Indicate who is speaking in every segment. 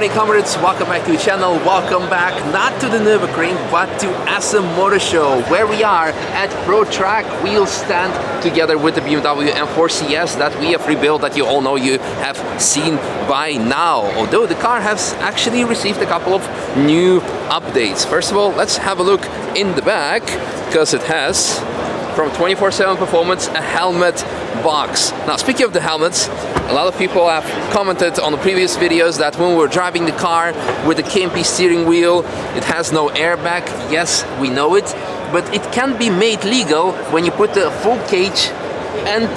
Speaker 1: morning, comrades. Welcome back to the channel. Welcome back not to the Nürburgring but to Essen Motor Show, where we are at Pro Track wheel stand together with the BMW M4 CS that we have rebuilt, that you all know, you have seen by now. Although the car has actually received a couple of new updates. First of all, let's have a look in the back, because it has, from 24/7 Performance, a helmet box. Now, speaking of the helmets, a lot of people have commented on the previous videos that when we're driving the car with the KMP steering wheel, it has no airbag. Yes, we know it, but it can be made legal when you put the full cage and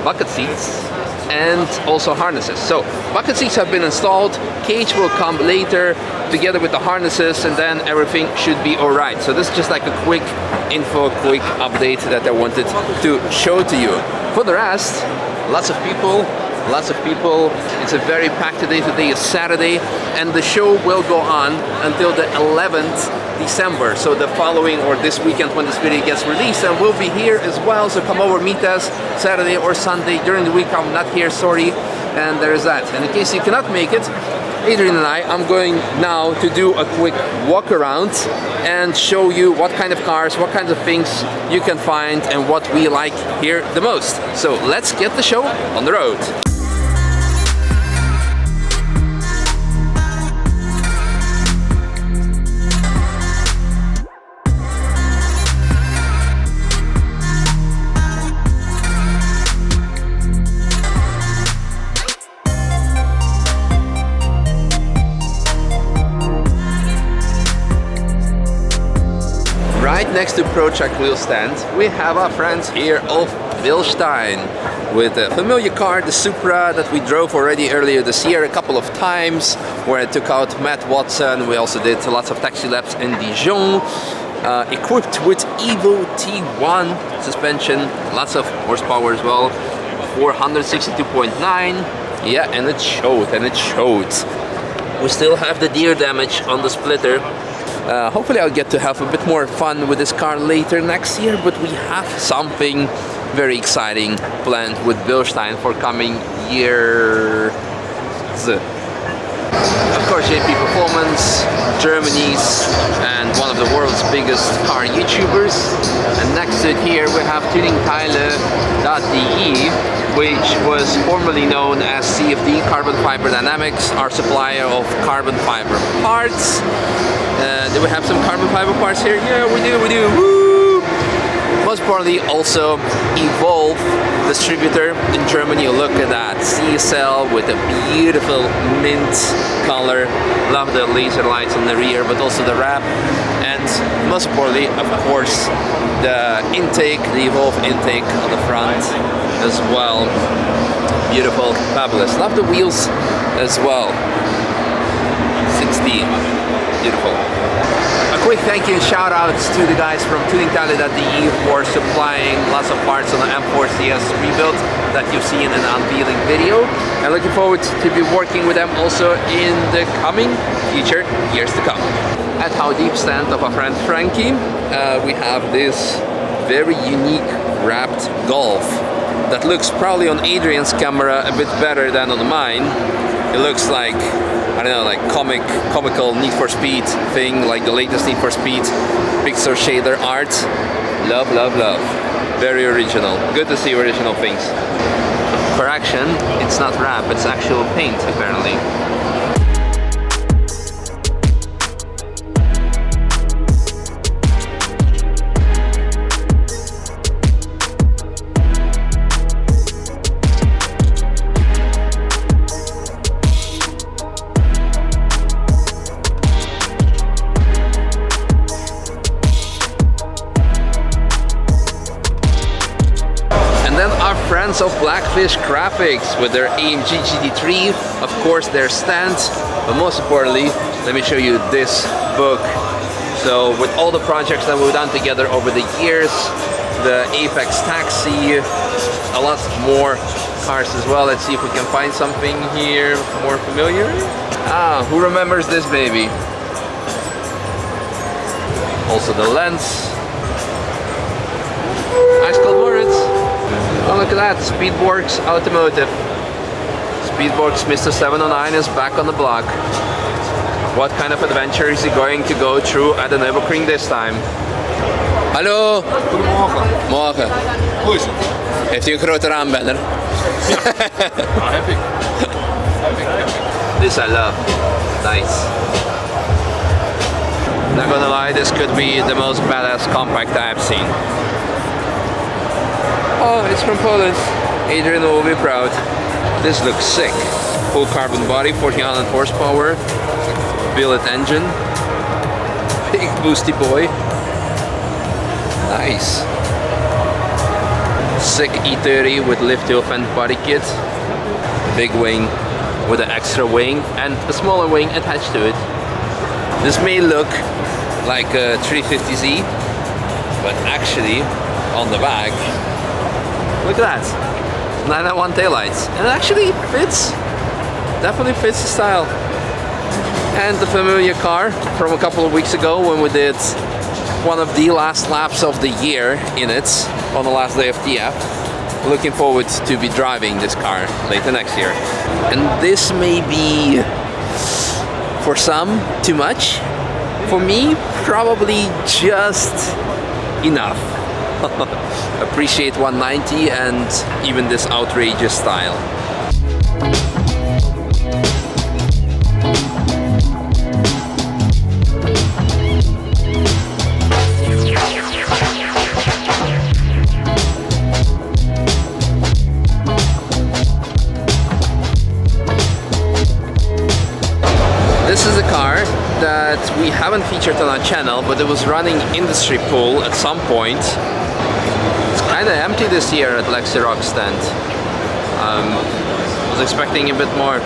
Speaker 1: bucket seats and also harnesses. So bucket seats have been installed, cage will come later together with the harnesses, and then everything should be all right. So this is just like a quick info, quick update that I wanted to show to you. For the rest, lots of people. It's a very packed day. Today is Saturday, and the show will go on until the 11th December. So the following, or this weekend when this video gets released, and we'll be here as well. So come over, meet us Saturday or Sunday. During the week I'm not here, sorry. And there is that. And in case you cannot make it, Adrian and I'm going now to do a quick walk around and show you what kind of cars, what kinds of things you can find, and what we like here the most. So let's get the show on the road. Right next to Pro Track wheel stand, we have our friends here of Bilstein with a familiar car, the Supra, that we drove already earlier this year a couple of times, where I took out Matt Watson. We also did lots of taxi laps in Dijon, equipped with Evo T1 suspension, lots of horsepower as well, 462.9. Yeah, and it showed. We still have the deer damage on the splitter. Hopefully I'll get to have a bit more fun with this car later next year, but we have something very exciting planned with Bilstein for coming years. Of course, JP Performance, Germany's and one of the world's biggest car YouTubers. And next to it here we have tuningteile.de, which was formerly known as CFD, Carbon Fiber Dynamics, our supplier of carbon fiber parts. Do we have some carbon fiber parts here? Yeah, we do. Woo! Most importantly, also Evolve distributor in Germany. Look at that CSL with a beautiful mint color. Love the laser lights on the rear, but also the wrap, and most importantly, of course, the intake, the Evolve intake on the front as well. Beautiful, fabulous. Love the wheels as well. 16. Beautiful. A quick thank you and shout outs to the guys from tuningteile.de for supplying lots of parts on the M4 CS rebuild that you've seen in the unveiling video. I'm looking forward to be working with them also in the coming future, years to come. At How Deep stand of our friend Frankie, we have this very unique wrapped Golf that looks probably on Adrian's camera a bit better than on mine. It looks like, I don't know, like comical Need for Speed thing, like the latest Need for Speed pixel shader art. Love. Very original. Good to see original things. Correction, it's not wrap, it's actual paint apparently. Friends of Blackfish Graphics with their AMG GT3, of course their stand, but most importantly, let me show you this book. So with all the projects that we've done together over the years, the Apex Taxi, a lot more cars as well. Let's see if we can find something here more familiar. Who remembers this baby? Also the lens. Ice Cold Moritz. Oh, look at that, Speedworks Automotive. Speedworks Mr. 709 is back on the block. what kind of adventure is he going to go through at the Nürburgring this time. Hallo!
Speaker 2: Goedemorgen.
Speaker 1: Morgen.
Speaker 2: Hoe is het?
Speaker 1: Heeft u een grote raambanner?
Speaker 2: Ja, heb ik.
Speaker 1: This I love. Nice. Not gonna lie, this could be the most badass compact I've seen. Oh, it's from Poland. Adrian will be proud. This looks sick. Full carbon body, 1400 horsepower. Billet engine. Big boosty boy. Nice. Sick E30 with lift tail vent body kit. Big wing with an extra wing and a smaller wing attached to it. This may look like a 350Z, but actually on the back, look at that, 991 taillights, and it actually fits, definitely fits the style. And the familiar car from a couple of weeks ago when we did one of the last laps of the year in it on the last day of TF. Looking forward to be driving this car later next year. And this may be, for some, too much. For me, probably just enough. Appreciate 190 and even this outrageous style. This is a car that we haven't featured on our channel, but it was running industry pool at some point. It's kind of empty this year at Lexi Rock stand. Was expecting a bit more.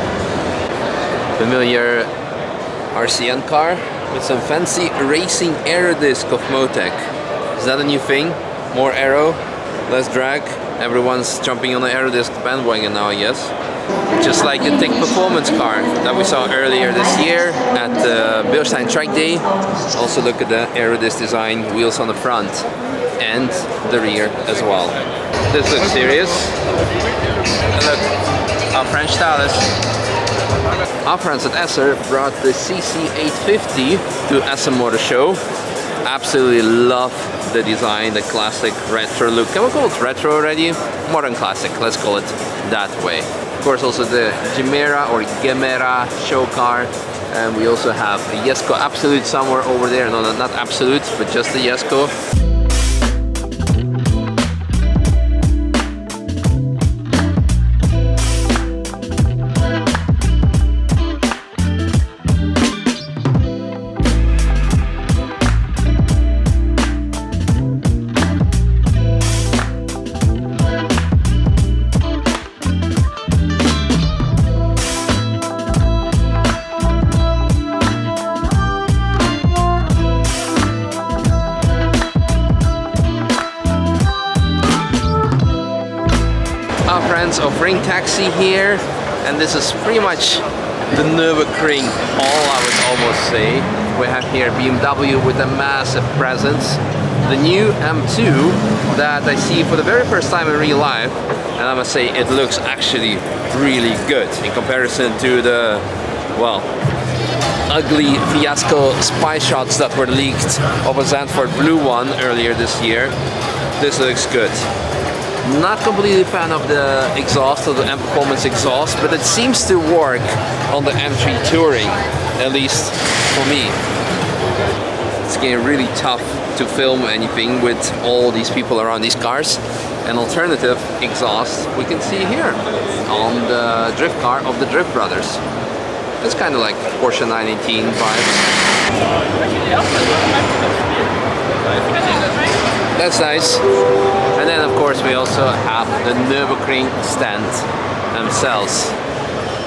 Speaker 1: Familiar RCN car with some fancy racing aero disc of Motec. Is that a new thing? More aero, less drag. Everyone's jumping on the aero disc bandwagon now, I guess. Just like the Tech Performance car that we saw earlier this year at the Bilstein track day. Also look at the aerodisc design, wheels on the front and the rear as well. This looks serious. And look, our French stylist. Our friends at Essen brought the CC850 to Essen Motor Show. Absolutely love the design, the classic retro look. Can we call it retro already? Modern classic, let's call it that way. Of course, also the Gemera or Gemera show car, and we also have a Jesko Absolute somewhere over there. No, not Absolute, but just the Jesko. Our friends of Ring Taxi here, and this is pretty much the Nürburgring hall, I would almost say. We have here BMW with a massive presence, the new M2 that I see for the very first time in real life, and I must say it looks actually really good in comparison to the, well, ugly fiasco spy shots that were leaked of a Zandvoort blue one earlier this year. This looks good. Not completely a fan of the exhaust, of the M Performance exhaust, but it seems to work on the M3 Touring, at least for me. It's getting really tough to film anything with all these people around these cars. An alternative exhaust we can see here on the drift car of the Drift Brothers. It's kind of like Porsche 918 vibes. That's nice. And then of course we also have the Nürburgring stand themselves.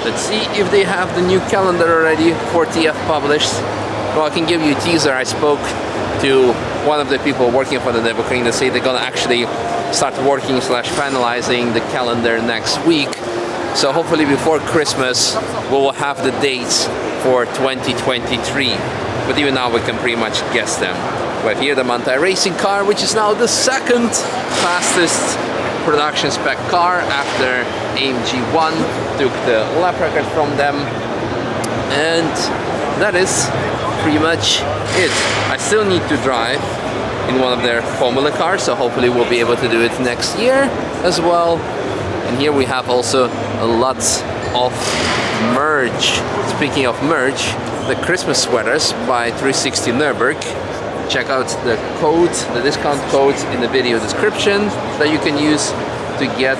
Speaker 1: Let's see if they have the new calendar already for TF published. Well, I can give you a teaser. I spoke to one of the people working for the Nürburgring. They say they're gonna actually start working / finalizing the calendar next week. So hopefully before Christmas we will have the dates for 2023. But even now we can pretty much guess them. We have here the Manthey racing car, which is now the second fastest production spec car after AMG 1 took the lap record from them. And that is pretty much it. I still need to drive in one of their Formula cars, so hopefully we'll be able to do it next year as well. And here we have also lots of merch. Speaking of merch, the Christmas sweaters by 360 Nürburg. Check out the code, the discount code in the video description that you can use to get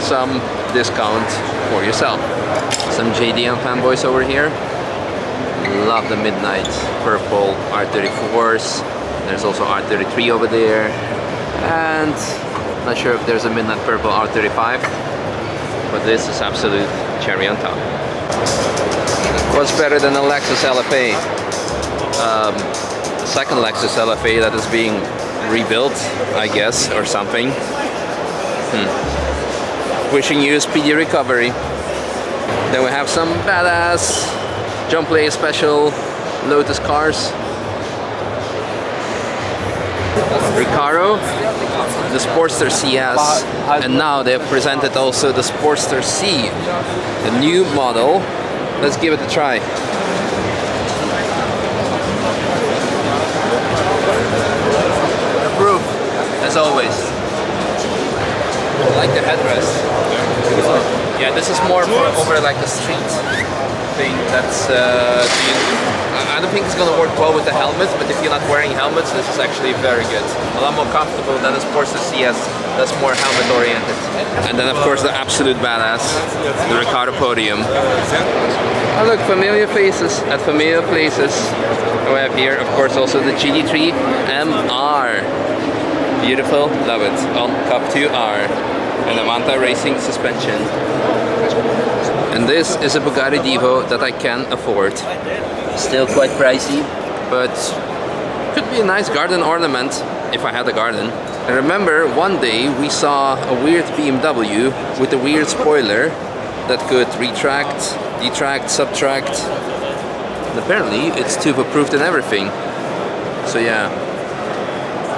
Speaker 1: some discount for yourself. Some JDM fanboys over here. Love the midnight purple R34s. There's also R33 over there. And not sure if there's a midnight purple R35, but this is absolute cherry on top. What's better than a Lexus LFA? The second Lexus LFA that is being rebuilt, I guess, or something. Wishing you a speedy recovery. Then we have some badass Jump Play special Lotus cars. Recaro, the Sportster CS, and now they've presented also the Sportster C, the new model. Let's give it a try. Approved, as always. I like the headrest. Yeah, this is more for over like the street thing. That's I don't think it's gonna work well with the helmet, but if you're not wearing helmets, this is actually very good. A lot more comfortable than the Sportster CS. That's more helmet oriented. And then of course the absolute badass, the Recaro Podium. Oh look, familiar faces at familiar places. We have here, of course, also the GT3 MR. Beautiful, love it. On Cup 2R. And Avanta Racing suspension. And this is a Bugatti Divo that I can afford. Still quite pricey, but could be a nice garden ornament if I had a garden. I remember one day we saw a weird BMW with a weird spoiler that could retract, detract, subtract. And apparently it's tube approved and everything. So yeah,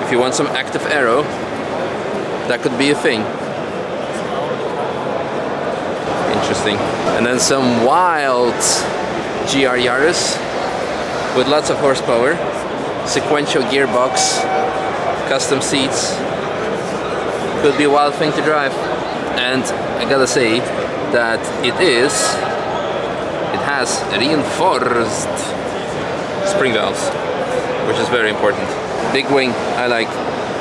Speaker 1: if you want some active aero, that could be a thing. Interesting. And then some wild GR Yaris with lots of horsepower, sequential gearbox, custom seats. Could be a wild thing to drive. And I gotta say that it has reinforced spring valves, which is very important. Big wing, I like.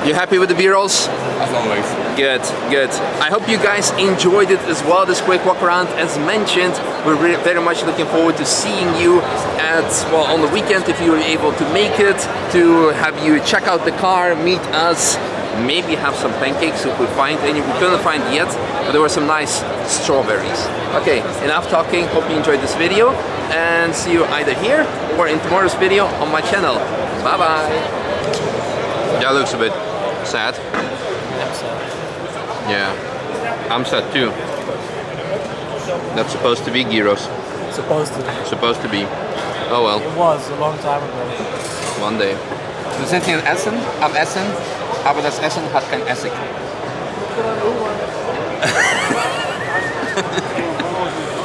Speaker 1: You happy with the B-rolls?
Speaker 2: As always.
Speaker 1: Good, good. I hope you guys enjoyed it as well, this quick walk around. As mentioned, we're very much looking forward to seeing you at, well, on the weekend if you're able to make it, to have you check out the car, meet us, maybe have some pancakes if we find any. We couldn't find yet, but there were some nice strawberries. Okay, enough talking. Hope you enjoyed this video, and see you either here or in tomorrow's video on my channel. Bye bye. That looks a bit sad. Yeah, I'm sad too. That's supposed to be gyros.
Speaker 3: Supposed to be.
Speaker 1: Supposed to be. Oh well.
Speaker 3: It was a long time ago.
Speaker 1: One day. Wir sind hier in Essen, am Essen, aber das Essen hat kein Essig.